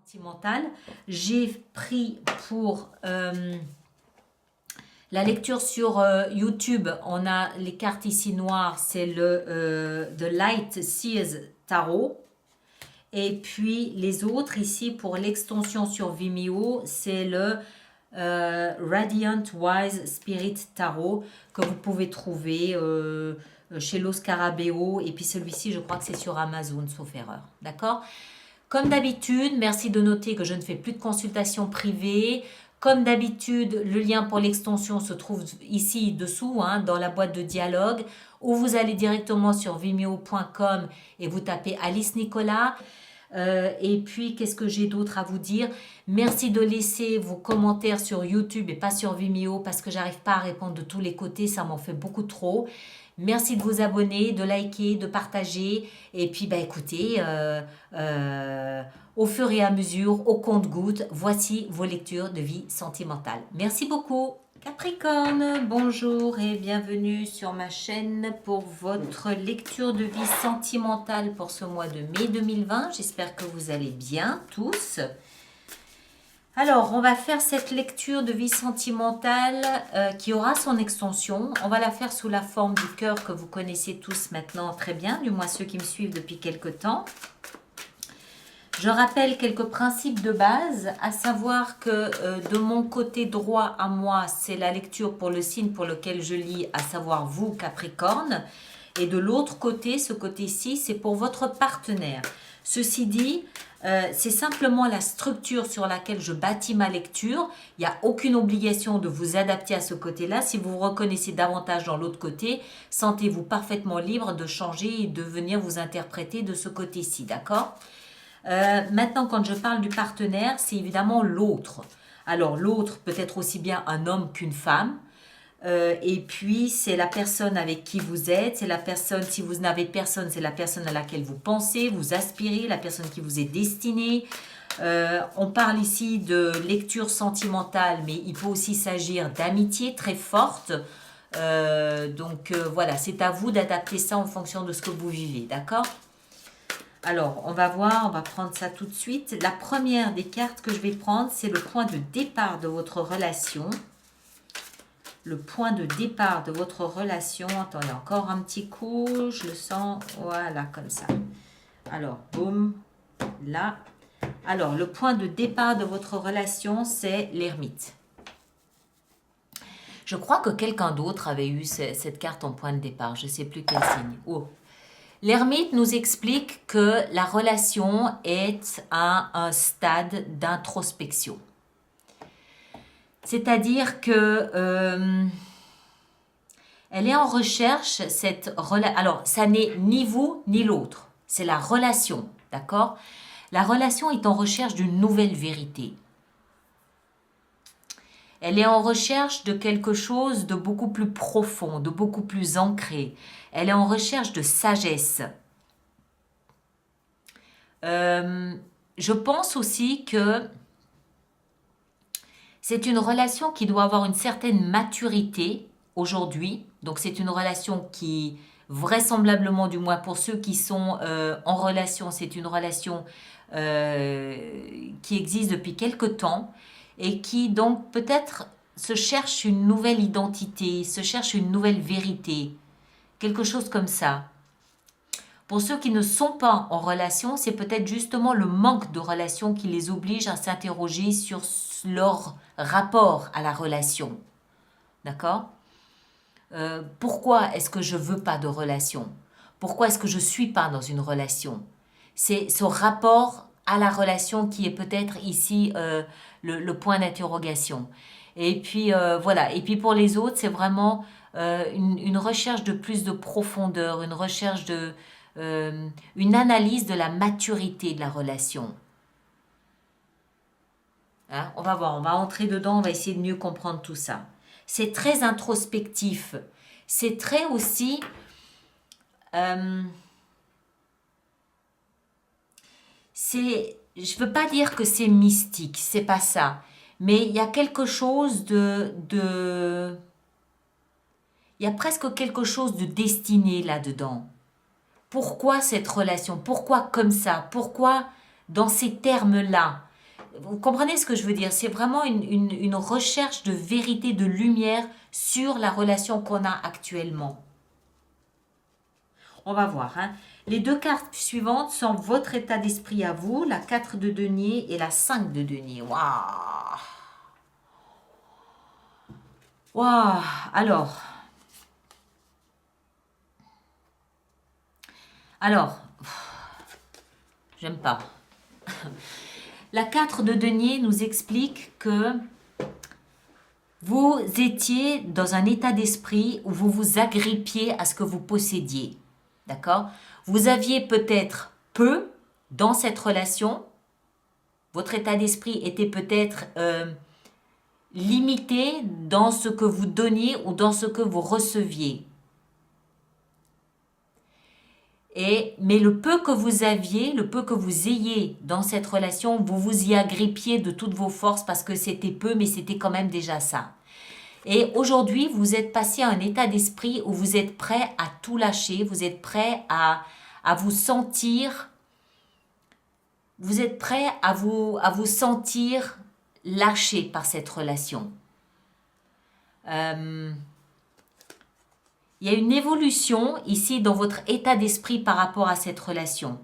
sentimentale. J'ai pris pour la lecture sur YouTube, on a les cartes ici noires, c'est le The Light Seers Tarot. Et puis les autres ici pour l'extension sur Vimeo, c'est le Radiant Wise Spirit Tarot que vous pouvez trouver chez Los Carabeo. Et puis celui-ci, je crois que c'est sur Amazon, sauf erreur. D'accord? Comme d'habitude, merci de noter que je ne fais plus de consultation privée. Comme d'habitude, le lien pour l'extension se trouve ici dessous, hein, dans la boîte de dialogue, ou vous allez directement sur vimeo.com et vous tapez Alice Nicolas. Et puis, qu'est-ce que j'ai d'autre à vous dire? Merci de laisser vos commentaires sur YouTube et pas sur Vimeo parce que j'arrive pas à répondre de tous les côtés, ça m'en fait beaucoup trop. Merci de vous abonner, de liker, de partager. Et puis, bah, écoutez, au fur et à mesure, au compte-gouttes, voici vos lectures de vie sentimentale. Merci beaucoup. Capricorne, bonjour et bienvenue sur ma chaîne pour votre lecture de vie sentimentale pour ce mois de mai 2020. J'espère que vous allez bien tous. Alors, on va faire cette lecture de vie sentimentale qui aura son extension. On va la faire sous la forme du cœur que vous connaissez tous maintenant très bien, du moins ceux qui me suivent depuis quelque temps. Je rappelle quelques principes de base, à savoir que de mon côté droit à moi, c'est la lecture pour le signe pour lequel je lis, à savoir vous, Capricorne. Et de l'autre côté, ce côté-ci, c'est pour votre partenaire. Ceci dit, c'est simplement la structure sur laquelle je bâtis ma lecture. Il n'y a aucune obligation de vous adapter à ce côté-là. Si vous vous reconnaissez davantage dans l'autre côté, sentez-vous parfaitement libre de changer et de venir vous interpréter de ce côté-ci, d'accord ? Maintenant, quand je parle du partenaire, c'est évidemment l'autre. Alors, l'autre peut être aussi bien un homme qu'une femme. Et puis, c'est la personne avec qui vous êtes. C'est la personne, si vous n'avez personne, c'est la personne à laquelle vous pensez, vous aspirez, la personne qui vous est destinée. On parle ici de lecture sentimentale, mais il peut aussi s'agir d'amitié très forte. Voilà, c'est à vous d'adapter ça en fonction de ce que vous vivez, d'accord ? Alors, on va voir, on va prendre ça tout de suite. La première des cartes que je vais prendre, c'est le point de départ de votre relation. Le point de départ de votre relation. Attendez, encore un petit coup, je le sens, voilà, comme ça. Alors, boum, là. Alors, le point de départ de votre relation, c'est l'ermite. Je crois que quelqu'un d'autre avait eu cette carte en point de départ. Je ne sais plus quel signe. Oh. L'ermite nous explique que la relation est à un stade d'introspection. C'est-à-dire que elle est en recherche, alors ça n'est ni vous ni l'autre, c'est la relation, d'accord ? La relation est en recherche d'une nouvelle vérité. Elle est en recherche de quelque chose de beaucoup plus profond, de beaucoup plus ancré. Elle est en recherche de sagesse. Je pense aussi que c'est une relation qui doit avoir une certaine maturité aujourd'hui. Donc c'est une relation qui, vraisemblablement du moins pour ceux qui sont en relation, c'est une relation qui existe depuis quelque temps et qui donc peut-être se cherche une nouvelle identité, se cherche une nouvelle vérité, quelque chose comme ça. Pour ceux qui ne sont pas en relation, c'est peut-être justement le manque de relation qui les oblige à s'interroger sur leur rapport à la relation. D'accord ? Pourquoi est-ce que je ne veux pas de relation ? Pourquoi est-ce que je ne suis pas dans une relation ? C'est ce rapport à la relation qui est peut-être ici le point d'interrogation. Et puis voilà. Et puis pour les autres, c'est vraiment une recherche de plus de profondeur, une recherche de une analyse de la maturité de la relation. Hein, on va voir, on va entrer dedans, on va essayer de mieux comprendre tout ça. C'est très introspectif. C'est très aussi je veux pas dire que c'est mystique, c'est pas ça. Mais il y a quelque chose il y a presque quelque chose de destiné là-dedans. Pourquoi cette relation? Pourquoi comme ça? Pourquoi dans ces termes-là? Vous comprenez ce que je veux dire? C'est vraiment une recherche de vérité, de lumière sur la relation qu'on a actuellement. On va voir. Hein. Les deux cartes suivantes sont votre état d'esprit à vous, la 4 de denier et la 5 de denier. Waouh! Waouh! Alors, j'aime pas. La 4 de denier nous explique que vous étiez dans un état d'esprit où vous vous agrippiez à ce que vous possédiez. D'accord? Vous aviez peut-être peu dans cette relation. Votre état d'esprit était peut-être limité dans ce que vous donniez ou dans ce que vous receviez. Mais le peu que vous aviez, le peu que vous ayez dans cette relation, vous vous y agrippiez de toutes vos forces parce que c'était peu, mais c'était quand même déjà ça. Et aujourd'hui, vous êtes passé à un état d'esprit où vous êtes prêt à tout lâcher, vous êtes prêt à vous sentir, vous êtes prêt à vous sentir lâché par cette relation. Il y a une évolution ici dans votre état d'esprit par rapport à cette relation.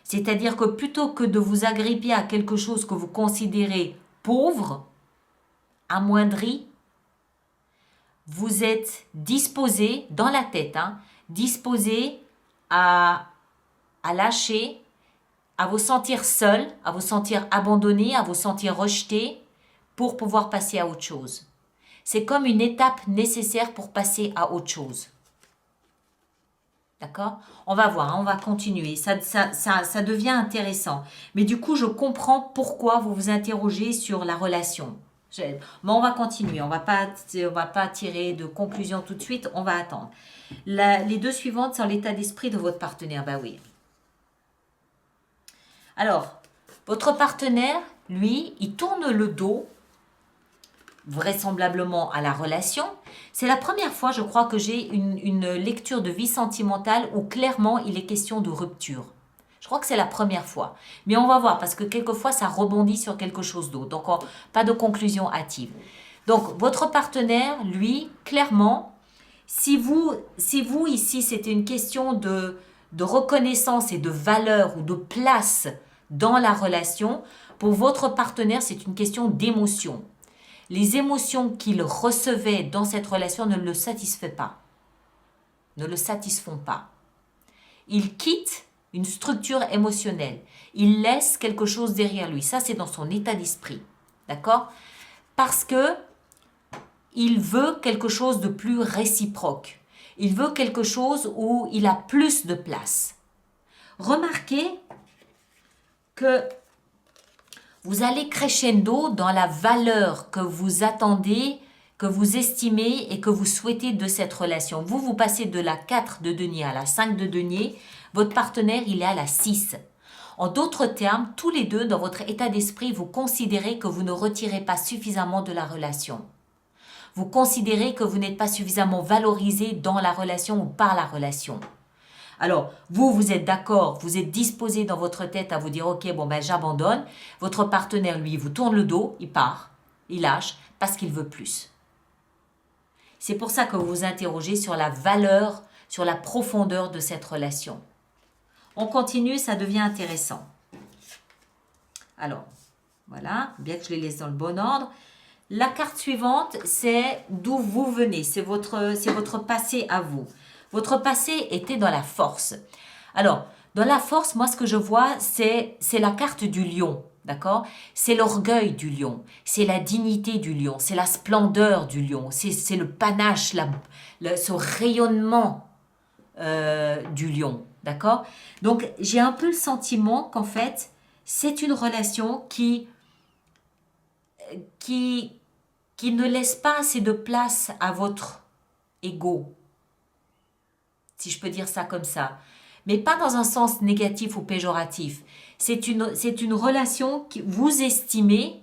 C'est-à-dire que plutôt que de vous agripper à quelque chose que vous considérez pauvre, amoindri, vous êtes disposé, dans la tête, disposé à lâcher, à vous sentir seul, à vous sentir abandonné, à vous sentir rejeté pour pouvoir passer à autre chose. C'est comme une étape nécessaire pour passer à autre chose. D'accord? On va voir, on va continuer. Ça devient intéressant. Mais du coup, je comprends pourquoi vous vous interrogez sur la relation. Mais on va continuer. On va pas tirer de conclusion tout de suite. On va attendre. Les deux suivantes sont l'état d'esprit de votre partenaire. Ben oui. Alors, votre partenaire, lui, il tourne le dos vraisemblablement à la relation. C'est la première fois, je crois, que j'ai une lecture de vie sentimentale où clairement il est question de rupture. Je crois que c'est la première fois. Mais on va voir, parce que quelquefois, ça rebondit sur quelque chose d'autre. Donc, pas de conclusion hâtive. Donc, votre partenaire, lui, clairement, si vous ici, c'était une question de reconnaissance et de valeur ou de place dans la relation, pour votre partenaire, c'est une question d'émotion. Les émotions qu'il recevait dans cette relation ne le satisfont pas. Ne le satisfont pas. Il quitte une structure émotionnelle. Il laisse quelque chose derrière lui. Ça, c'est dans son état d'esprit. D'accord? Parce que il veut quelque chose de plus réciproque. Il veut quelque chose où il a plus de place. Remarquez que vous allez crescendo dans la valeur que vous attendez, que vous estimez et que vous souhaitez de cette relation. Vous passez de la 4 de denier à la 5 de denier. Votre partenaire, il est à la 6. En d'autres termes, tous les deux, dans votre état d'esprit, vous considérez que vous ne retirez pas suffisamment de la relation. Vous considérez que vous n'êtes pas suffisamment valorisé dans la relation ou par la relation. Alors, vous êtes d'accord, vous êtes disposé dans votre tête à vous dire « Ok, bon ben j'abandonne ». Votre partenaire, lui, vous tourne le dos, il part, il lâche parce qu'il veut plus. C'est pour ça que vous vous interrogez sur la valeur, sur la profondeur de cette relation. On continue, ça devient intéressant. Alors, voilà, bien que je les laisse dans le bon ordre. La carte suivante, c'est d'où vous venez, c'est votre passé à vous. Votre passé était dans la force. Alors, dans la force, moi, ce que je vois, c'est la carte du lion, d'accord? C'est l'orgueil du lion, c'est la dignité du lion, c'est la splendeur du lion, c'est le panache, ce rayonnement du lion, d'accord? Donc, j'ai un peu le sentiment qu'en fait, c'est une relation qui ne laisse pas assez de place à votre ego, si je peux dire ça comme ça. Mais pas dans un sens négatif ou péjoratif. C'est une relation que vous estimez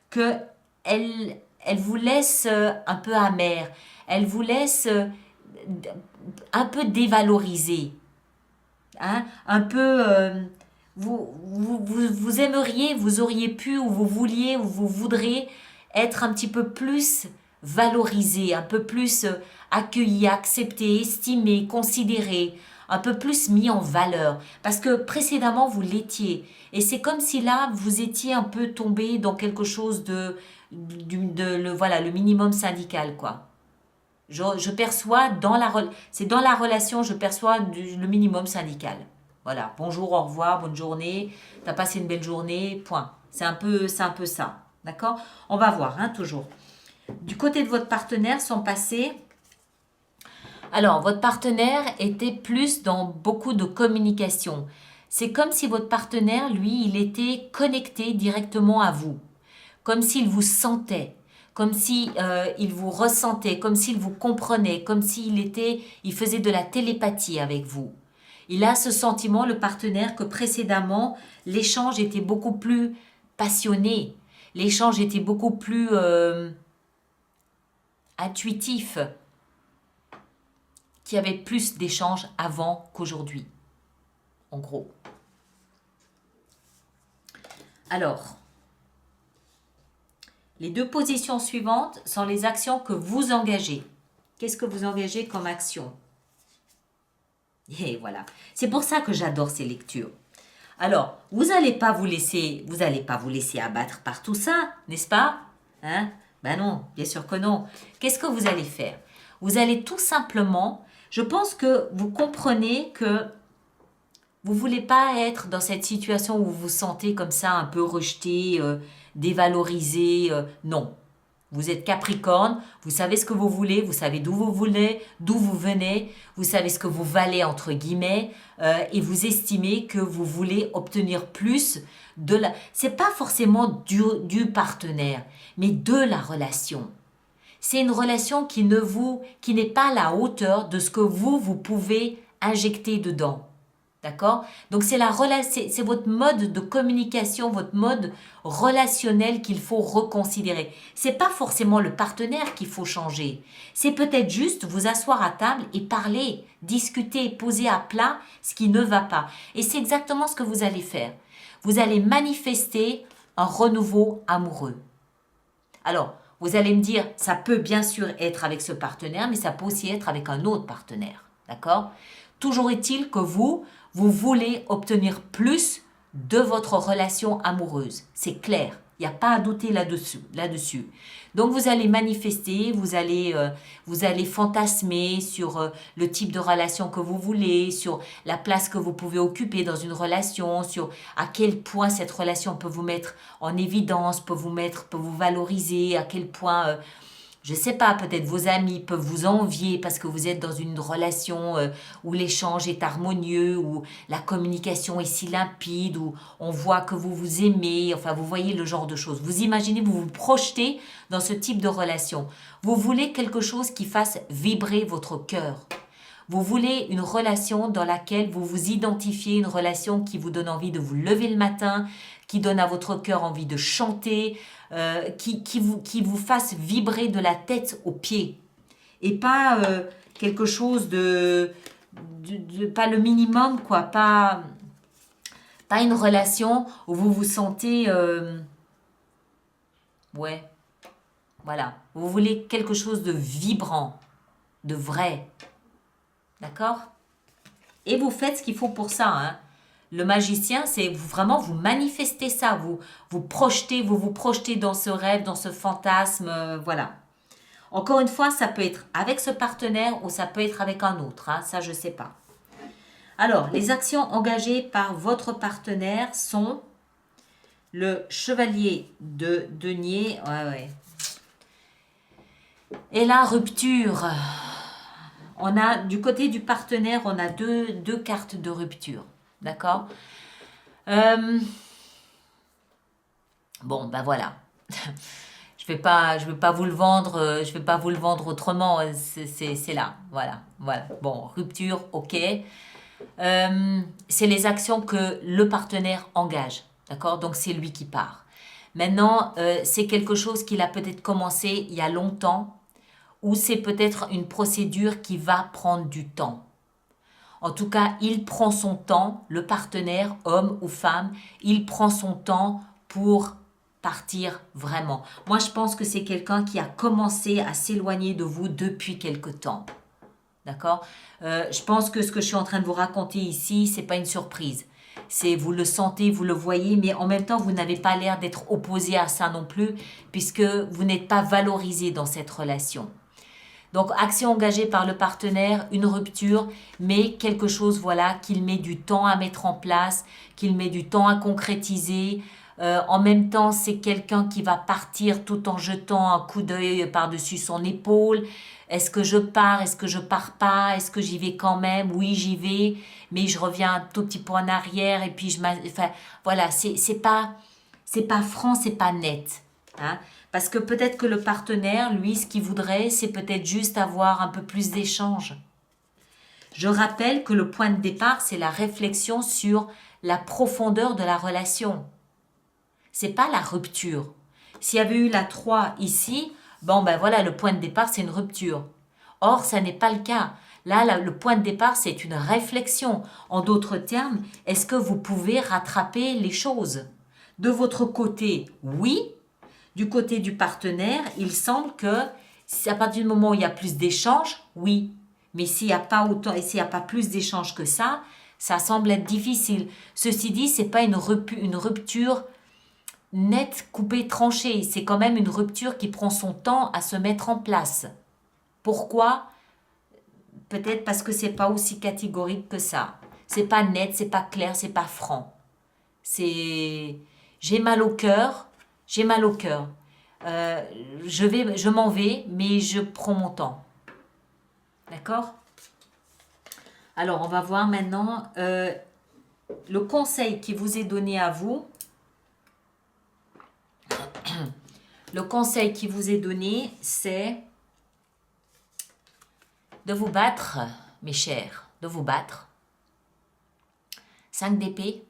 que elle vous laisse un peu amère, elle vous laisse un peu dévalorisé, un peu... vous aimeriez, vous auriez pu, ou vous vouliez, ou vous voudrez être un petit peu plus valorisé, un peu plus accueilli, accepté, estimé, considéré, un peu plus mis en valeur. Parce que précédemment, vous l'étiez. Et c'est comme si là, vous étiez un peu tombé dans quelque chose voilà, le minimum syndical, quoi. Je perçois c'est dans la relation, je perçois le minimum syndical. Voilà, bonjour, au revoir, bonne journée, t'as passé une belle journée, point. C'est un peu ça, d'accord? On va voir, hein, toujours. Du côté de votre partenaire, son passé. Alors, votre partenaire était plus dans beaucoup de communication. C'est comme si votre partenaire, lui, il était connecté directement à vous, comme s'il vous sentait, comme si il vous ressentait, comme s'il vous comprenait, comme il faisait de la télépathie avec vous. Il a ce sentiment, le partenaire, que précédemment, l'échange était beaucoup plus passionné, l'échange était beaucoup plus intuitif, qu'il y avait plus d'échanges avant qu'aujourd'hui, en gros. Alors, les deux positions suivantes sont les actions que vous engagez. Qu'est-ce que vous engagez comme action? Et voilà. C'est pour ça que j'adore ces lectures. Alors, vous n'allez pas vous laisser abattre par tout ça, n'est-ce pas? Hein? Ben non, bien sûr que non. Qu'est-ce que vous allez faire? Vous allez tout simplement, je pense que vous comprenez que vous voulez pas être dans cette situation où vous vous sentez comme ça un peu rejeté, dévalorisé. Non. Vous êtes Capricorne, vous savez ce que vous voulez, vous savez d'où vous voulez, d'où vous venez, vous savez ce que vous valez entre guillemets, et vous estimez que vous voulez obtenir plus de la. C'est pas forcément du partenaire, mais de la relation. C'est une relation qui n'est pas à la hauteur de ce que vous pouvez injecter dedans. D'accord? Donc c'est votre mode de communication, votre mode relationnel qu'il faut reconsidérer. C'est pas forcément le partenaire qu'il faut changer. C'est peut-être juste vous asseoir à table et parler, discuter, poser à plat ce qui ne va pas. Et c'est exactement ce que vous allez faire. Vous allez manifester un renouveau amoureux. Alors, vous allez me dire, ça peut bien sûr être avec ce partenaire, mais ça peut aussi être avec un autre partenaire. D'accord? Toujours est-il que vous voulez obtenir plus de votre relation amoureuse. C'est clair. Il n'y a pas à douter là-dessus. Donc, vous allez manifester, vous allez fantasmer sur le type de relation que vous voulez, sur la place que vous pouvez occuper dans une relation, sur à quel point cette relation peut vous mettre en évidence, peut vous valoriser, à quel point je sais pas, peut-être vos amis peuvent vous envier parce que vous êtes dans une relation où l'échange est harmonieux, où la communication est si limpide, où on voit que vous vous aimez, enfin vous voyez le genre de choses. Vous imaginez, vous vous projetez dans ce type de relation. Vous voulez quelque chose qui fasse vibrer votre cœur. Vous voulez une relation dans laquelle vous vous identifiez, une relation qui vous donne envie de vous lever le matin, qui donne à votre cœur envie de chanter, qui vous fasse vibrer de la tête aux pieds. Et pas quelque chose pas le minimum, quoi. Pas une relation où vous vous sentez... ouais, voilà. Vous voulez quelque chose de vibrant, de vrai. D'accord? Et vous faites ce qu'il faut pour ça, hein. Le magicien, c'est vraiment vous manifestez ça, vous vous projetez dans ce rêve, dans ce fantasme, voilà. Encore une fois, ça peut être avec ce partenaire ou ça peut être avec un autre, hein, ça je sais pas. Alors, les actions engagées par votre partenaire sont le chevalier de denier, ouais. Et la rupture. On a, du côté du partenaire, on a deux cartes de rupture. D'accord? Bon, ben voilà. Je vais pas vous le vendre, je vais pas vous le vendre autrement. C'est là, voilà. Bon, rupture, ok. C'est les actions que le partenaire engage, d'accord? Donc c'est lui qui part. Maintenant, c'est quelque chose qu'il a peut-être commencé il y a longtemps, ou c'est peut-être une procédure qui va prendre du temps. En tout cas, il prend son temps, le partenaire, homme ou femme, il prend son temps pour partir vraiment. Moi, je pense que c'est quelqu'un qui a commencé à s'éloigner de vous depuis quelque temps. D'accord? Je pense que ce que je suis en train de vous raconter ici, c'est pas une surprise. C'est vous le sentez, vous le voyez, mais en même temps, vous n'avez pas l'air d'être opposé à ça non plus, puisque vous n'êtes pas valorisé dans cette relation. Donc, action engagée par le partenaire, une rupture, mais quelque chose, voilà, qu'il met du temps à mettre en place, qu'il met du temps à concrétiser. En même temps, c'est quelqu'un qui va partir tout en jetant un coup d'œil par-dessus son épaule. Est-ce que je pars? Est-ce que je pars pas? Est-ce que j'y vais quand même? Oui, j'y vais, mais je reviens un tout petit peu en arrière et puis enfin, voilà, c'est pas franc, c'est pas net, hein? Parce que peut-être que le partenaire, lui, ce qu'il voudrait, c'est peut-être juste avoir un peu plus d'échanges. Je rappelle que le point de départ, c'est la réflexion sur la profondeur de la relation. C'est pas la rupture. S'il y avait eu la 3 ici, bon ben voilà, le point de départ, c'est une rupture. Or, ça n'est pas le cas. Là, le point de départ, c'est une réflexion. En d'autres termes, est-ce que vous pouvez rattraper les choses? De votre côté, oui. Du côté du partenaire, il semble que à partir du moment où il y a plus d'échanges, oui. Mais s'il n'y a pas autant et s'il n'y a pas plus d'échanges que ça semble être difficile. Ceci dit, c'est pas une rupture nette, coupée, tranchée. C'est quand même une rupture qui prend son temps à se mettre en place. Pourquoi? Peut-être parce que c'est pas aussi catégorique que ça. C'est pas net, c'est pas clair, c'est pas franc. C'est j'ai mal au cœur, j'ai mal au cœur. Je m'en vais, mais je prends mon temps. D'accord? Alors, on va voir maintenant le conseil qui vous est donné à vous. Le conseil qui vous est donné, c'est de vous battre, mes chers, de vous battre. 5 d'épée,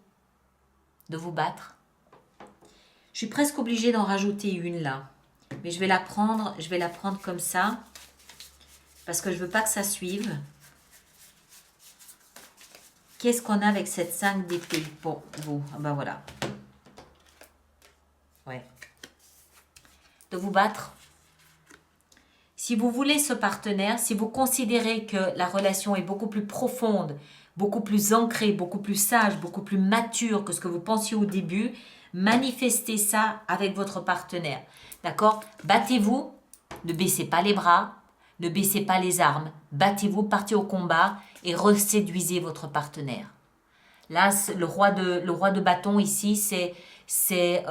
de vous battre. Je suis presque obligée d'en rajouter une là. Mais je vais la prendre comme ça. Parce que je ne veux pas que ça suive. Qu'est-ce qu'on a avec cette 5 d'épée pour vous? Ah ben voilà. Ouais. De vous battre. Si vous voulez ce partenaire, si vous considérez que la relation est beaucoup plus profonde, beaucoup plus ancrée, beaucoup plus sage, beaucoup plus mature que ce que vous pensiez au début, manifestez ça avec votre partenaire. D'accord? Battez-vous, ne baissez pas les bras, ne baissez pas les armes, battez-vous, partez au combat et reséduisez votre partenaire. Là, le roi de bâton ici, c'est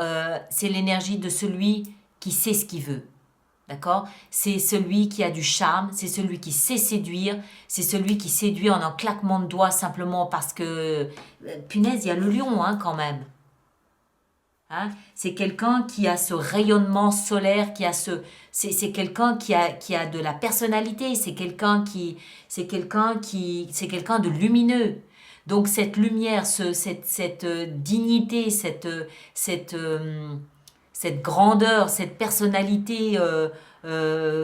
l'énergie de celui qui sait ce qu'il veut. D'accord? C'est celui qui a du charme, c'est celui qui sait séduire, c'est celui qui séduit en un claquement de doigts simplement parce que, punaise, il y a le lion hein, quand même. Hein? C'est quelqu'un qui a ce rayonnement solaire, c'est quelqu'un qui a de la personnalité, c'est quelqu'un de lumineux. Donc cette lumière, cette dignité, cette grandeur, cette personnalité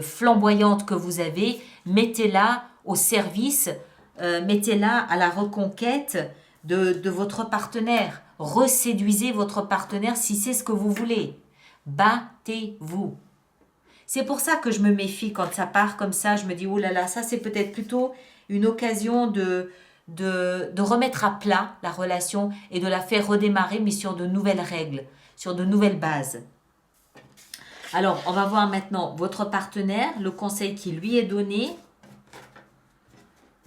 flamboyante que vous avez, mettez-la au service, mettez-la à la reconquête de votre partenaire. Reséduisez votre partenaire si c'est ce que vous voulez. Battez-vous. C'est pour ça que je me méfie quand ça part comme ça. Je me dis, oh là là, ça c'est peut-être plutôt une occasion de remettre à plat la relation et de la faire redémarrer, mais sur de nouvelles règles, sur de nouvelles bases. Alors, on va voir maintenant votre partenaire, le conseil qui lui est donné.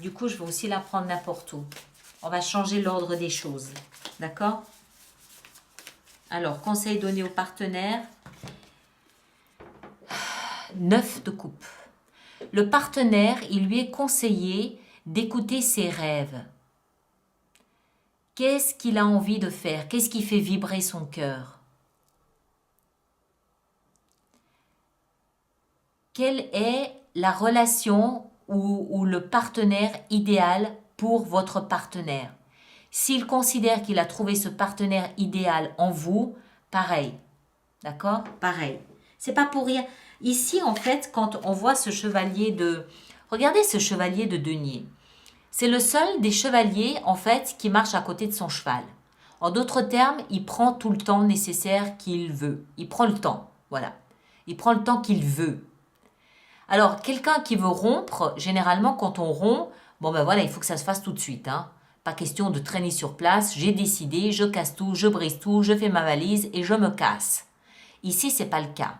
Du coup, je vais aussi la prendre n'importe où. On va changer l'ordre des choses. D'accord? Alors, conseil donné au partenaire. 9 de coupe. Le partenaire, il lui est conseillé d'écouter ses rêves. Qu'est-ce qu'il a envie de faire? Qu'est-ce qui fait vibrer son cœur? Quelle est la relation ou le partenaire idéal pour votre partenaire? S'il considère qu'il a trouvé ce partenaire idéal en vous, pareil. D'accord? Pareil. C'est pas pour rien. Ici, en fait, quand on voit ce chevalier de... Regardez ce chevalier de denier. C'est le seul des chevaliers, en fait, qui marche à côté de son cheval. En d'autres termes, il prend tout le temps nécessaire qu'il veut. Il prend le temps, voilà. Il prend le temps qu'il veut. Alors, quelqu'un qui veut rompre, généralement, quand on rompt, bon ben voilà, il faut que ça se fasse tout de suite, hein. Pas question de traîner sur place, j'ai décidé, je casse tout, je brise tout, je fais ma valise et je me casse. Ici, c'est pas le cas.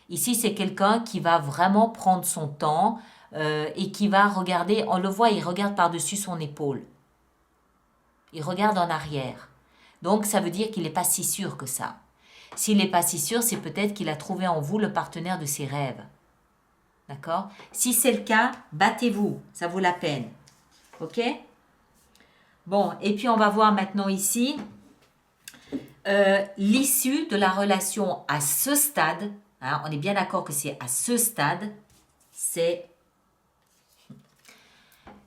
Ici, c'est quelqu'un qui va vraiment prendre son temps et qui va regarder, on le voit, il regarde par-dessus son épaule. Il regarde en arrière. Donc, ça veut dire qu'il n'est pas si sûr que ça. S'il n'est pas si sûr, c'est peut-être qu'il a trouvé en vous le partenaire de ses rêves. D'accord? Si c'est le cas, battez-vous, ça vaut la peine. Ok? Bon, et puis on va voir maintenant ici l'issue de la relation à ce stade. Hein, on est bien d'accord que c'est à ce stade. C'est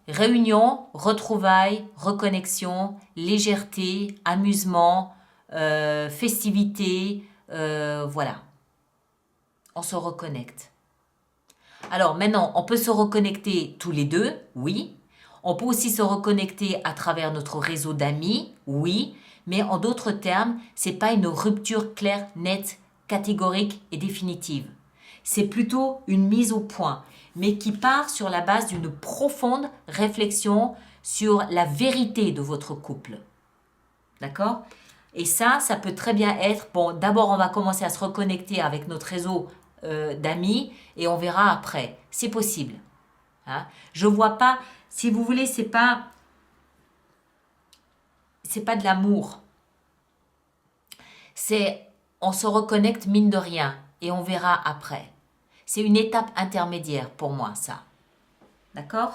réunion, retrouvailles, reconnexion, légèreté, amusement, festivité. Voilà. On se reconnecte. Alors maintenant, on peut se reconnecter tous les deux, oui. On peut aussi se reconnecter à travers notre réseau d'amis, oui. Mais en d'autres termes, ce n'est pas une rupture claire, nette, catégorique et définitive. C'est plutôt une mise au point, mais qui part sur la base d'une profonde réflexion sur la vérité de votre couple. D'accord? Et ça peut très bien être, bon, d'abord on va commencer à se reconnecter avec notre réseau d'amis et on verra après. C'est possible. Hein? Je vois pas, si vous voulez, c'est pas de l'amour. C'est, on se reconnecte mine de rien et on verra après. C'est une étape intermédiaire pour moi, ça. D'accord?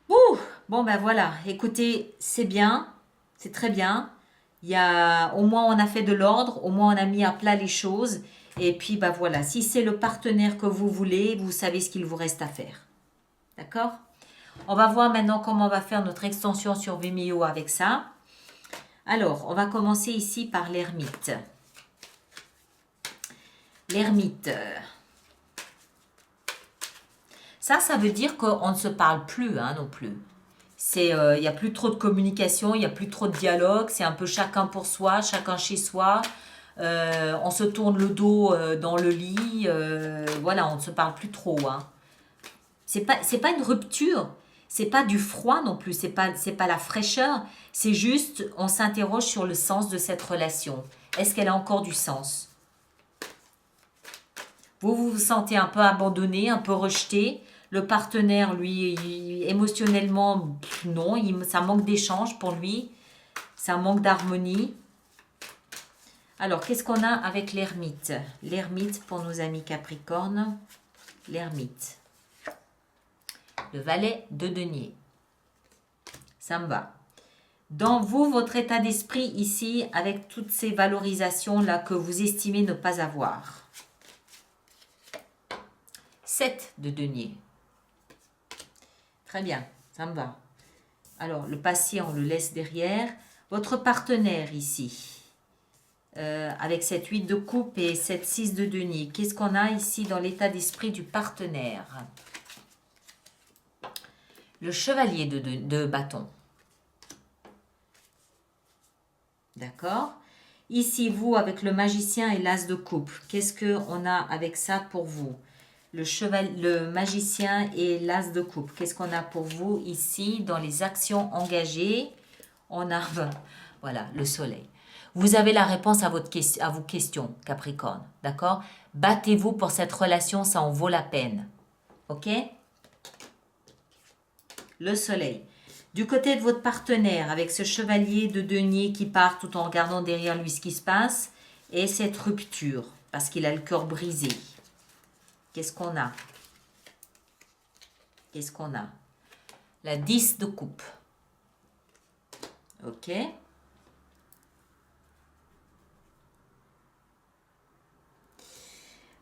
Ouh, bon ben voilà, écoutez, c'est bien, c'est très bien. Au moins on a fait de l'ordre, au moins on a mis à plat les choses. Et puis ben voilà, si c'est le partenaire que vous voulez, vous savez ce qu'il vous reste à faire. D'accord? On va voir maintenant comment on va faire notre extension sur Vimeo avec ça. Alors, on va commencer ici par l'ermite. L'ermite. Ça veut dire qu'on ne se parle plus hein, non plus. Il n'y a plus trop de communication, il n'y a plus trop de dialogue. C'est un peu chacun pour soi, chacun chez soi. On se tourne le dos dans le lit. Voilà, on ne se parle plus trop. Hein. C'est pas une rupture. C'est pas du froid non plus. C'est pas la fraîcheur. C'est juste, on s'interroge sur le sens de cette relation. Est-ce qu'elle a encore du sens? Vous vous sentez un peu abandonné, un peu rejeté. Le partenaire, lui, émotionnellement, non, ça manque d'échange pour lui. Ça manque d'harmonie. Alors, qu'est-ce qu'on a avec l'ermite? L'ermite pour nos amis Capricorne. L'ermite. Le valet de denier. Ça me va. Dans vous, votre état d'esprit ici, avec toutes ces valorisations-là que vous estimez ne pas avoir. 7 de denier. Très bien, ça me va. Alors, le passé, on le laisse derrière. Votre partenaire ici, avec cette 8 de coupe et cette 6 de denier. Qu'est-ce qu'on a ici dans l'état d'esprit du partenaire? Le chevalier de bâton. D'accord? Ici, vous, avec le magicien et l'as de coupe, qu'est-ce qu'on a avec ça pour vous? Le magicien et l'as de coupe, qu'est-ce qu'on a pour vous ici dans les actions engagées? On a, voilà, le soleil. Vous avez la réponse à vos questions, Capricorne, d'accord? Battez-vous pour cette relation, ça en vaut la peine. Ok? Le soleil. Du côté de votre partenaire, avec ce chevalier de denier qui part tout en regardant derrière lui ce qui se passe, et cette rupture, parce qu'il a le cœur brisé. Qu'est-ce qu'on a? Qu'est-ce qu'on a? La 10 de coupe. Ok.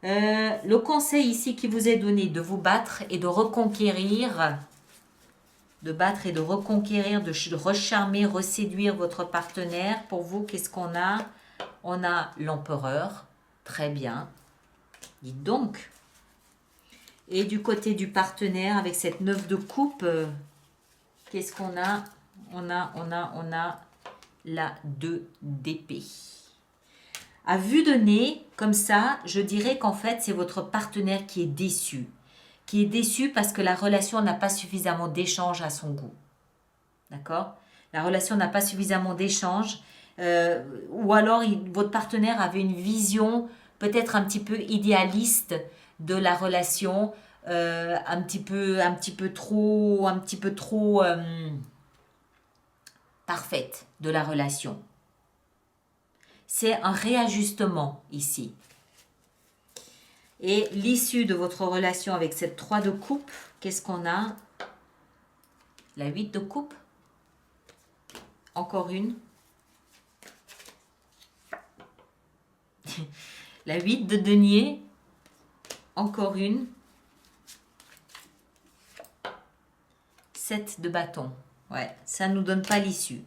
Le conseil ici qui vous est donné de vous battre et de reconquérir, de recharmer, reséduire votre partenaire. Pour vous, qu'est-ce qu'on a? On a l'empereur. Très bien. Dites donc. Et du côté du partenaire, avec cette 9 de coupe, Qu'est-ce qu'on a? On a la 2 d'épée. À vue de nez, comme ça, je dirais qu'en fait, c'est votre partenaire qui est déçu. Qui est déçu parce que la relation n'a pas suffisamment d'échange à son goût. D'accord? La relation n'a pas suffisamment d'échange. Ou alors, votre partenaire avait une vision peut-être un petit peu idéaliste de la relation, un petit peu trop parfaite de la relation. C'est un réajustement ici. Et l'issue de votre relation avec cette 3 de coupe, qu'est-ce qu'on a? La 8 de coupe. Encore une. La 8 de denier. Encore une. 7 de bâton. Ouais, ça ne nous donne pas l'issue.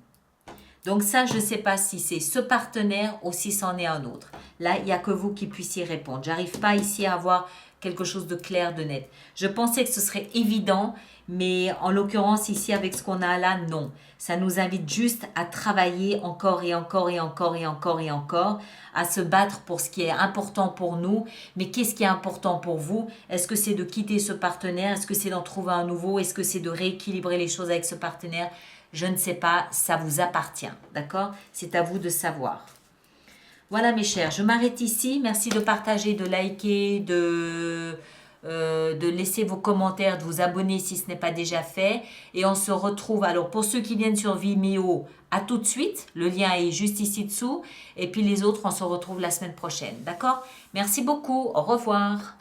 Donc ça, je ne sais pas si c'est ce partenaire ou si c'en est un autre. Là, il n'y a que vous qui puissiez répondre. J'arrive pas ici à avoir quelque chose de clair, de net. Je pensais que ce serait évident, mais en l'occurrence, ici, avec ce qu'on a là, non. Ça nous invite juste à travailler encore et encore et encore et encore et encore, à se battre pour ce qui est important pour nous. Mais qu'est-ce qui est important pour vous? Est-ce que c'est de quitter ce partenaire? Est-ce que c'est d'en trouver un nouveau? Est-ce que c'est de rééquilibrer les choses avec ce partenaire? Je ne sais pas, ça vous appartient, d'accord? C'est à vous de savoir. Voilà mes chers, je m'arrête ici. Merci de partager, de liker, de laisser vos commentaires, de vous abonner si ce n'est pas déjà fait. Et on se retrouve, alors pour ceux qui viennent sur Vimeo, à tout de suite. Le lien est juste ici dessous. Et puis les autres, on se retrouve la semaine prochaine, d'accord? Merci beaucoup, au revoir.